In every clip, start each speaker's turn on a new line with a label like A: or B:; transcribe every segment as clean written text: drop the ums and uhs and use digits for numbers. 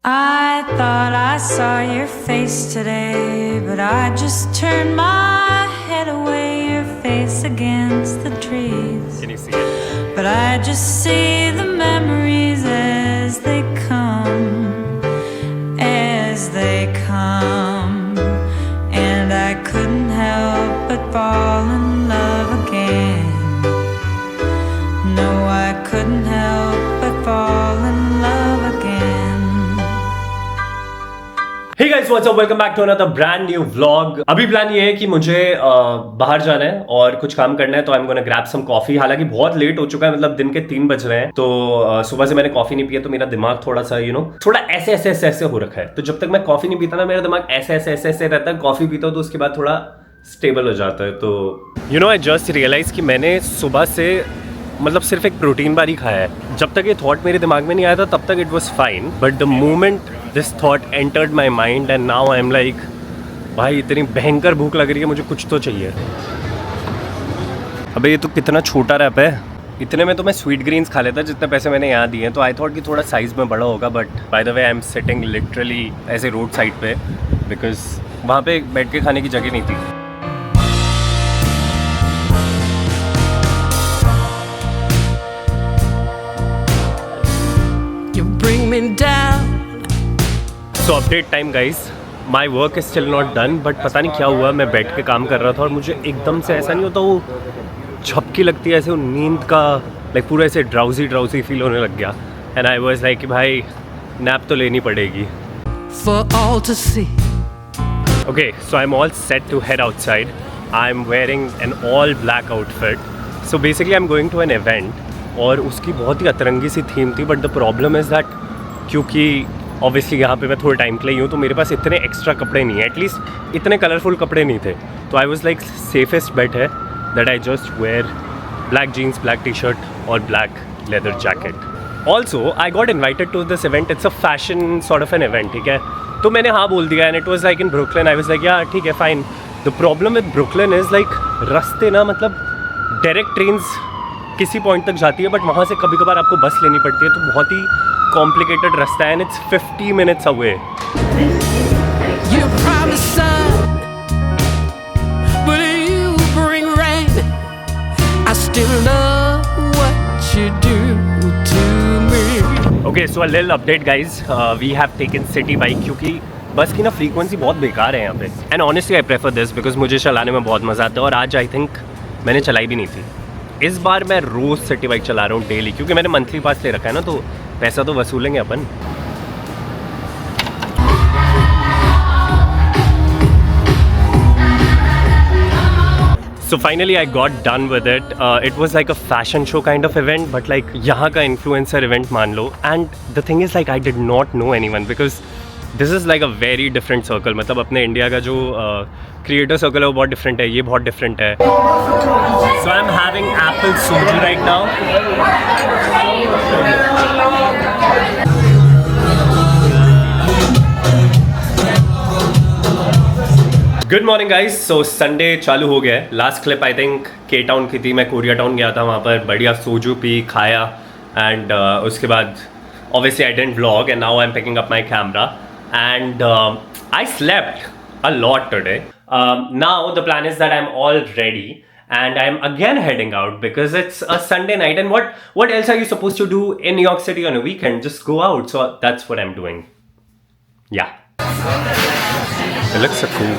A: I thought I saw your face today, but I just turned my head away, your face against the trees.
B: Can you see it?
A: But I just see the memories as they come, and I couldn't help but fall in love again. No, I couldn't help but fall in love again.
B: Hey guys, what's up? Welcome back to another brand new vlog. अभी plan ये है कि मुझे बाहर जाना है और कुछ काम करना है, तो I am gonna grab some coffee. हालांकि बहुत लेट हो चुका है, मतलब दिन के 3 बज रहे हैं, तो सुबह से मैंने कॉफी नहीं पिया, तो मेरा दिमाग थोड़ा सा थोड़ा ऐसे हो रखा है। तो जब तक मैं कॉफी नहीं पीता ना, मेरा दिमाग ऐसे रहता है। कॉफी पीता हूँ तो उसके बाद थोड़ा स्टेबल हो जाता है। तो आई जस्ट रियलाइज कि मैंने सुबह से मतलब सिर्फ एक प्रोटीन बार ही खाया है। जब तक ये थॉट मेरे दिमाग में नहीं आया था तब तक it was fine, but the moment this thought entered my mind and now I am like, भाई इतनी भयंकर भूख लग रही है, मुझे कुछ तो चाहिए। अबे ये तो कितना छोटा रैप है, इतने में तो मैं स्वीट ग्रीन्स खा लेता जितने पैसे मैंने यहाँ दिए हैं। तो आई थॉट कि थोड़ा साइज़ में बड़ा होगा, but by the way I am sitting literally ऐसे रोड साइड पे, बिकॉज वहाँ पे बैठ के खाने की जगह नहीं थी। So update time guys, my work is still not done, but पता नहीं क्या हुआ, मैं बैठ के काम कर रहा था और मुझे एकदम से ऐसा नहीं होता, वो झपकी लगती है ऐसे, वो नींद का लाइक पूरा ऐसे ड्राउजी फील होने लग गया। एंड आई वाज लाइक कि भाई नैप तो लेनी पड़ेगी।
C: For all to see.
B: Okay, so I'm all set to head outside. I'm wearing an all black outfit. So basically I'm going to an event, और उसकी बहुत ही अतरंगी सी थीम थी, but the problem is that क्योंकि obviously यहाँ पे मैं थोड़े टाइम के लिए हूँ, तो मेरे पास इतने एक्स्ट्रा कपड़े नहीं है, एटलीस्ट इतने कलरफुल कपड़े नहीं थे। तो I was like safest bet है that I just wear black jeans, black T shirt और black leather jacket. Also I got invited to this event, it's a fashion sort of an event, ठीक है। तो मैंने हाँ बोल दिया, and it was like in Brooklyn. I was like yeah ठीक है fine. The problem with Brooklyn is like रास्ते ना, मतलब डायरेक्ट ट्रेन्स किसी पॉइंट तक जाती है, बट वहाँ से कभी कभार आपको बस लेनी पड़ती है, तो बहुत ही कॉम्प्लिकेटेड रास्ता है, and it's 50 minutes away. Okay, so a little update guys, we have taken city bike, क्योंकि बस की ना फ्रीक्वेंसी बहुत बेकार है यहाँ पे, and honestly I prefer this because मुझे चलाने में बहुत मज़ा आता है। और आज आई थिंक मैंने चलाई भी नहीं थी। इस बार मैं रोज़ सिटी बाइक चला रहा हूँ डेली, क्योंकि मैंने मंथली पास ले रखा है ना, तो पैसा तो वसूलेंगे अपन। So finally I got done with it. It was like a fashion show kind of event, but like यहाँ का influencer event मान लो। And the thing is like I did not know anyone because this is like a very different circle. मतलब अपने India का जो creator circle है वो बहुत डिफरेंट है, ये बहुत डिफरेंट है। So I'm having apple soju right now. Good morning guys. So Sunday चालू हो गया है। लास्ट क्लिप आई थिंक के टाउन की थी, मैं कोरिया टाउन गया था, वहाँ पर बढ़िया सोजू पी खाया, एंड उसके बाद obviously I didn't vlog, and now I'm picking up my camera, and I slept a lot today. Now the plan is that I'm all ready and I'm again heading out because it's a Sunday night, and what else are you supposed to do in New York City on a weekend? Just go out. So that's what I'm doing. Yeah. It looks so cool.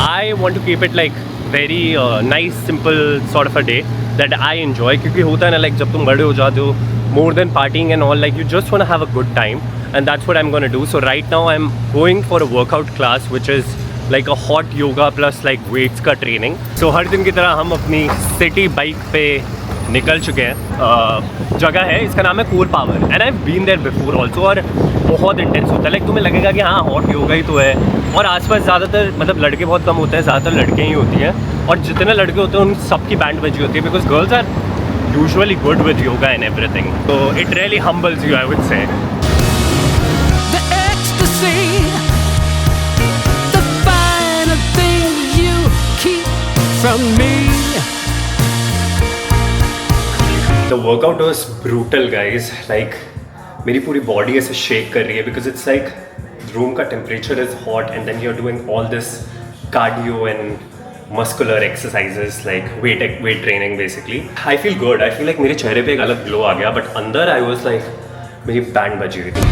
B: I want to keep it like very nice, simple sort of a day that I enjoy, क्योंकि होता है ना like जब तुम बड़े हो जाते हो, more than partying and all, like you just want to have a good time, and that's what I'm going to do. So right now I'm going for a workout class which is like a hot yoga plus like weights का training. So हर दिन की तरह हम अपनी city bike पे निकल चुके हैं। जगह है, इसका नाम है Core Power, and I been there before also, और बहुत इंटेंस होता है। लाइक तुम्हें लगेगा कि हाँ हॉट योगा ही तो है, और आसपास ज़्यादातर मतलब लड़के बहुत कम होते हैं, ज़्यादातर लड़कियाँ ही होती हैं, और जितने लड़के होते हैं उन सबकी बैंड बजी होती है, because girls are usually good with yoga and everything. So it really humbles you, I would say.
C: The ecstasy, the finer things you keep from me.
B: The workout was brutal, guys. Like मेरी पूरी body ऐसे shake कर रही है because it's like room का temperature is hot and then you're doing all this cardio and muscular exercises like weight training basically. I feel good. I feel like मेरे चेहरे पे एक अलग glow आ गया, but अंदर I was like मेरी band बजी हुई थी.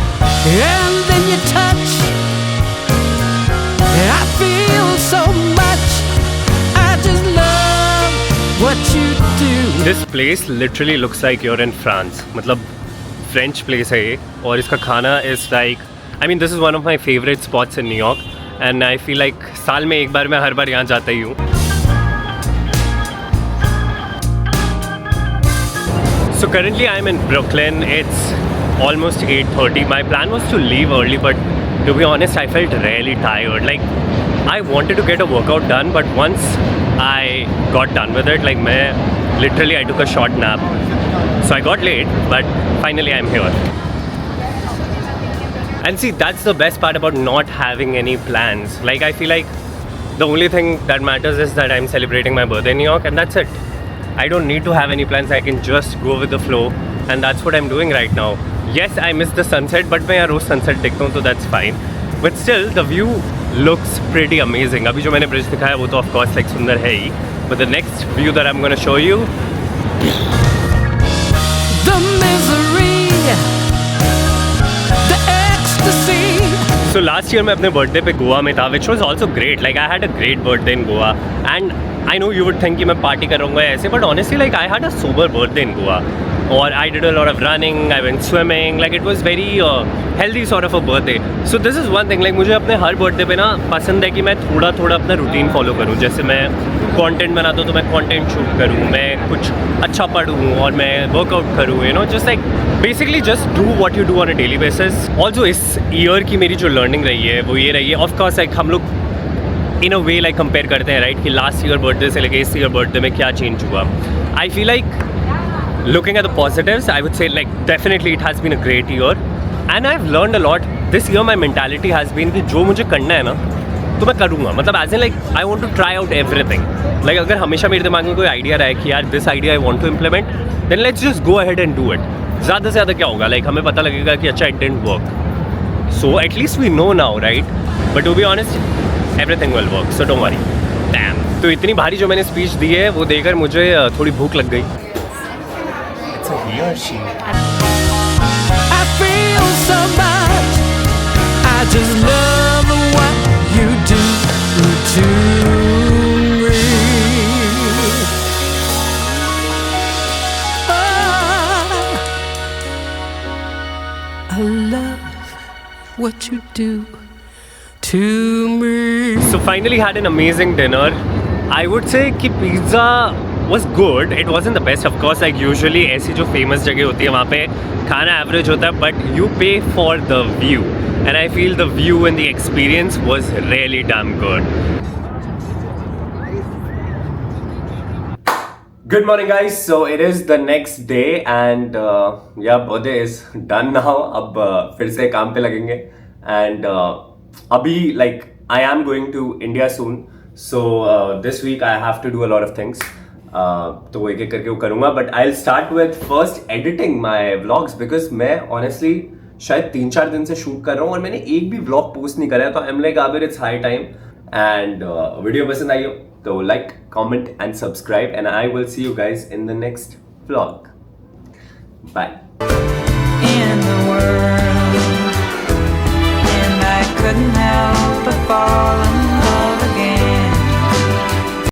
C: And then you touch, I feel so much. I just love what you do.
B: This place literally looks like you're in France. मतलब French place है ये, और इसका खाना is like, I mean this is one of my favorite spots in New York. And I feel like साल में एक बार मैं हर बार यहाँ जाता ही हूँ. So currently I'm in Brooklyn. It's almost 8:30. My plan was to leave early, but to be honest, I felt really tired. Like I wanted to get a workout done, but once I got done with it, like I took a short nap. So I got late, but finally I'm here. And see, that's the best part about not having any plans. Like I feel like the only thing that matters is that I'm celebrating my birthday in New York, and that's it. I don't need to have any plans. I can just go with the flow, and that's what I'm doing right now. Yes, I miss the sunset, but मैं यहाँ रोज sunset देखता हूँ, so that's fine. But still, the view looks pretty amazing. अभी जो मैंने bridge दिखाया वो तो of course like सुंदर है ही. But the next view that I'm gonna show you.
C: The misery, the ecstasy.
B: So last year मैं अपने birthday पे गोवा में था, which was also great. Like I had a great birthday in Goa, and I know you would think कि मैं party कर रहा ऐसे, but honestly like I had a sober birthday in Goa. Or I did a lot of running, I went swimming, like it was very healthy sort of a birthday. So this is one thing, like मुझे अपने हर birthday पे ना पसंद है कि मैं थोड़ा थोड़ा अपना routine follow करूँ. जैसे मैं content बनाता हूँ तो मैं content shoot करूँ, मैं कुछ अच्छा पढ़ूँ और मैं workout करूँ, you know, just like basically just do what you do on a daily basis. Also इस year की मेरी जो learning रही है वो ये रही है, of course like हम लोग in a way like compare करते हैं, right, कि last year birthday से लेके इस year birthday में क्या change हुआ. I feel like looking at the positives, I would say like definitely it has been a great year and I've learned a lot. This year my mentality has been कि जो मुझे करना है ना तो मैं करूँगा. मतलब as in like I want to try out everything. Like अगर हमेशा मेरे दिमाग में कोई idea रहा है कि यार this idea I want to implement, then let's just go ahead and do it. ज़्यादा से ज़्यादा क्या होगा, like हमें पता लगेगा कि अच्छा it didn't work. So at least we know now, right? But to be honest, everything will work. So don't worry. Damn. तो इतनी भारी जो मैंने speech दी है वो देकर मुझे थोड़ी भूख लग गई. He or she?
C: I feel so much. I just love what you do to me. Oh, I love what you do to me.
B: So finally had an amazing dinner. I would say कि pizza was good. It wasn't the best, of course. Like usually ऐसी जो famous जगह होती है वहाँ पे खाना average होता है, but you pay for the view, and I feel the view and the experience was really damn good. Good morning, guys. So it is the next day, and yeah, birthday is done now. अब फिर से काम पे लगेंगे, and अभी like I am going to India soon. So this week I have to do a lot of things. तो वो एक एक करके वो करूँगा, but I will start with first editing my vlogs, because मैं ऑनेस्टली शायद 3-4 दिन से शूट कर रहा हूँ और मैंने एक भी व्लॉग पोस्ट नहीं करा है. तो I am like Abir it's high time. And video पसंद आई हो तो like, comment and subscribe, and I will see you guys in the next vlog. Bye.
A: in the world.